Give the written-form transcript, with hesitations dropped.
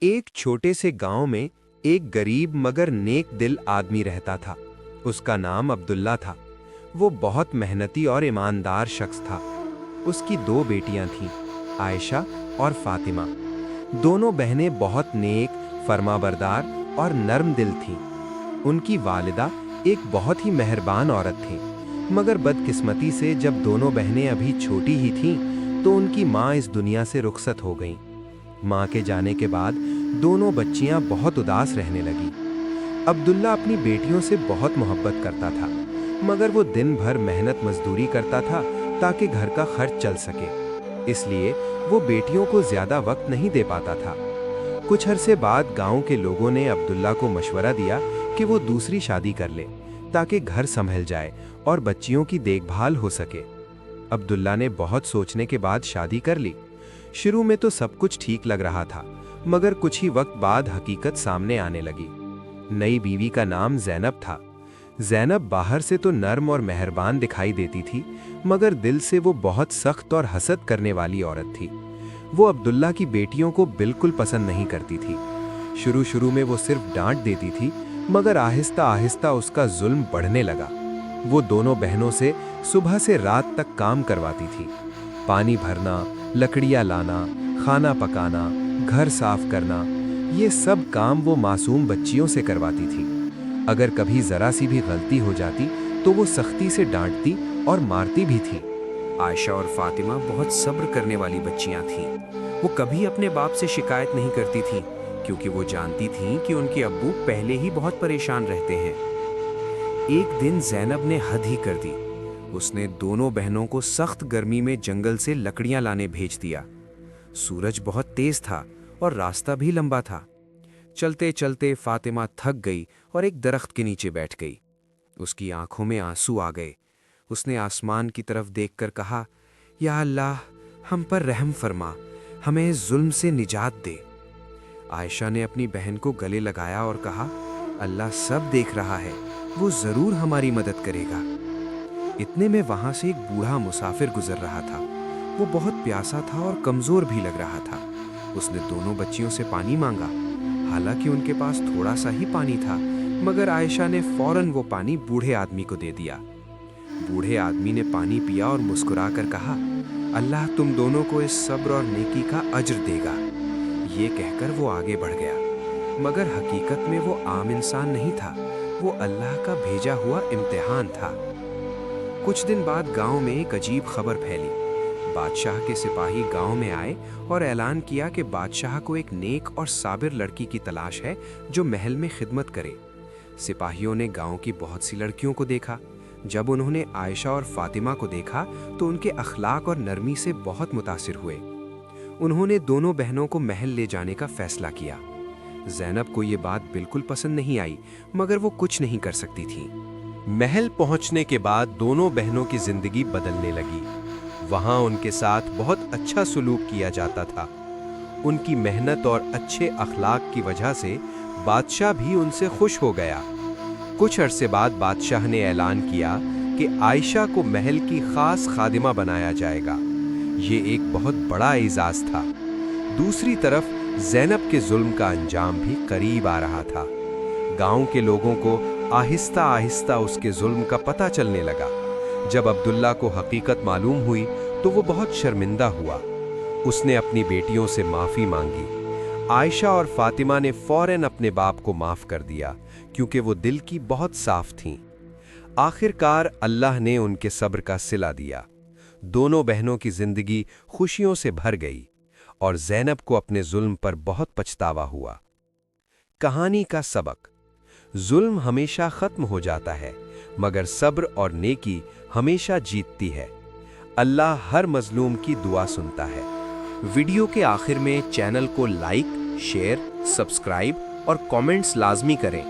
ایک چھوٹے سے گاؤں میں ایک غریب مگر نیک دل آدمی رہتا تھا۔ اس کا نام عبداللہ تھا۔ وہ بہت محنتی اور ایماندار شخص تھا۔ اس کی دو بیٹیاں تھیں، عائشہ اور فاطمہ۔ دونوں بہنیں بہت نیک، فرمانبردار اور نرم دل تھیں۔ ان کی والدہ ایک بہت ہی مہربان عورت تھیں، مگر بدقسمتی سے جب دونوں بہنیں ابھی چھوٹی ہی تھیں تو ان کی ماں اس دنیا سے رخصت ہو گئیں۔ ماں کے جانے کے بعد دونوں بچیاں بہت اداس رہنے لگیں۔ عبداللہ اپنی بیٹیوں سے بہت محبت کرتا تھا، مگر وہ دن بھر محنت مزدوری کرتا تھا تاکہ گھر کا خرچ چل سکے۔ اس لیے وہ بیٹیوں کو زیادہ وقت نہیں دے پاتا تھا۔ کچھ عرصے بعد گاؤں کے لوگوں نے عبداللہ کو مشورہ دیا کہ وہ دوسری شادی کر لے تاکہ گھر سنبھل جائے اور بچیوں کی دیکھ بھال ہو سکے۔ عبداللہ نے بہت سوچنے کے بعد شادی کر لی۔ شروع میں تو سب کچھ ٹھیک لگ رہا تھا، مگر کچھ ہی وقت بعد حقیقت سامنے آنے لگی۔ نئی بیوی کا نام زینب تھا۔ زینب باہر سے تو نرم اور مہربان دکھائی دیتی تھی، مگر دل سے وہ بہت سخت اور حسد کرنے والی عورت تھی۔ وہ عبداللہ کی بیٹیوں کو بالکل پسند نہیں کرتی تھی۔ شروع میں وہ صرف ڈانٹ دیتی تھی، مگر آہستہ آہستہ اس کا ظلم بڑھنے لگا۔ وہ دونوں بہنوں سے صبح سے رات تک کام کرواتی تھی۔ پانی بھرنا، لکڑیاں لانا، کھانا پکانا، گھر صاف کرنا، یہ سب کام وہ معصوم بچیوں سے کرواتی تھی۔ اگر کبھی ذرا سی بھی غلطی ہو جاتی تو وہ سختی سے ڈانٹتی اور مارتی بھی تھی۔ عائشہ اور فاطمہ بہت صبر کرنے والی بچیاں تھیں۔ وہ کبھی اپنے باپ سے شکایت نہیں کرتی تھیں، کیونکہ وہ جانتی تھیں کہ ان کے ابو پہلے ہی بہت پریشان رہتے ہیں۔ ایک دن زینب نے حد ہی کر دی۔ اس نے دونوں بہنوں کو سخت گرمی میں جنگل سے لکڑیاں لانے بھیج دیا۔ سورج بہت تیز تھا اور راستہ بھی لمبا تھا۔ چلتے چلتے فاطمہ تھک گئی اور ایک درخت کے نیچے بیٹھ گئی۔ اس کی آنکھوں میں آنسو آ گئے۔ اس نے آسمان کی طرف دیکھ کر کہا، یا اللہ، ہم پر رحم فرما، ہمیں ظلم سے نجات دے۔ عائشہ نے اپنی بہن کو گلے لگایا اور کہا، اللہ سب دیکھ رہا ہے، وہ ضرور ہماری مدد کرے گا۔ اتنے میں وہاں سے ایک بوڑھا مسافر گزر رہا تھا۔ وہ بہت پیاسا تھا اور کمزور بھی لگ رہا تھا۔ اس نے دونوں بچیوں سے پانی مانگا۔ حالانکہ ان کے پاس تھوڑا سا ہی پانی تھا، مگر عائشہ نے فوراً وہ پانی بوڑھے آدمی کو دے دیا۔ بوڑھے آدمی نے پانی پیا اور مسکرا کر کہا، اللہ تم دونوں کو اس صبر اور نیکی کا اجر دے گا۔ یہ کہہ کر وہ آگے بڑھ گیا، مگر حقیقت میں وہ عام انسان نہیں تھا، وہ اللہ کا بھیجا ہوا امتحان تھا۔ کچھ دن بعد گاؤں میں ایک عجیب خبر پھیلی۔ بادشاہ کے سپاہی گاؤں میں آئے اور اعلان کیا کہ بادشاہ کو ایک نیک اور صابر لڑکی کی تلاش ہے جو محل میں خدمت کرے۔ سپاہیوں نے گاؤں کی بہت سی لڑکیوں کو دیکھا۔ جب انہوں نے عائشہ اور فاطمہ کو دیکھا تو ان کے اخلاق اور نرمی سے بہت متاثر ہوئے۔ انہوں نے دونوں بہنوں کو محل لے جانے کا فیصلہ کیا۔ زینب کو یہ بات بالکل پسند نہیں آئی، مگر وہ کچھ نہیں کر سکتی تھی۔ محل پہنچنے کے بعد دونوں بہنوں کی زندگی بدلنے لگی۔ وہاں ان کے ساتھ بہت اچھا سلوک کیا جاتا تھا۔ ان کی محنت اور اچھے اخلاق کی وجہ سے بادشاہ بھی ان سے خوش ہو گیا۔ کچھ عرصے بعد بادشاہ نے اعلان کیا کہ عائشہ کو محل کی خاص خادمہ بنایا جائے گا۔ یہ ایک بہت بڑا اعزاز تھا۔ دوسری طرف زینب کے ظلم کا انجام بھی قریب آ رہا تھا۔ گاؤں کے لوگوں کو آہستہ آہستہ اس کے ظلم کا پتہ چلنے لگا۔ جب عبداللہ کو حقیقت معلوم ہوئی تو وہ بہت شرمندہ ہوا۔ اس نے اپنی بیٹیوں سے معافی مانگی۔ عائشہ اور فاطمہ نے فوراً اپنے باپ کو معاف کر دیا، کیونکہ وہ دل کی بہت صاف تھیں۔ آخر کار اللہ نے ان کے صبر کا صلہ دیا۔ دونوں بہنوں کی زندگی خوشیوں سے بھر گئی اور زینب کو اپنے ظلم پر بہت پچھتاوا ہوا۔ کہانی کا سبق: ظلم ہمیشہ ختم ہو جاتا ہے، مگر صبر اور نیکی ہمیشہ جیتتی ہے۔ اللہ ہر مظلوم کی دعا سنتا ہے۔ ویڈیو کے آخر میں چینل کو لائک، شیئر، سبسکرائب اور کامنٹس لازمی کریں۔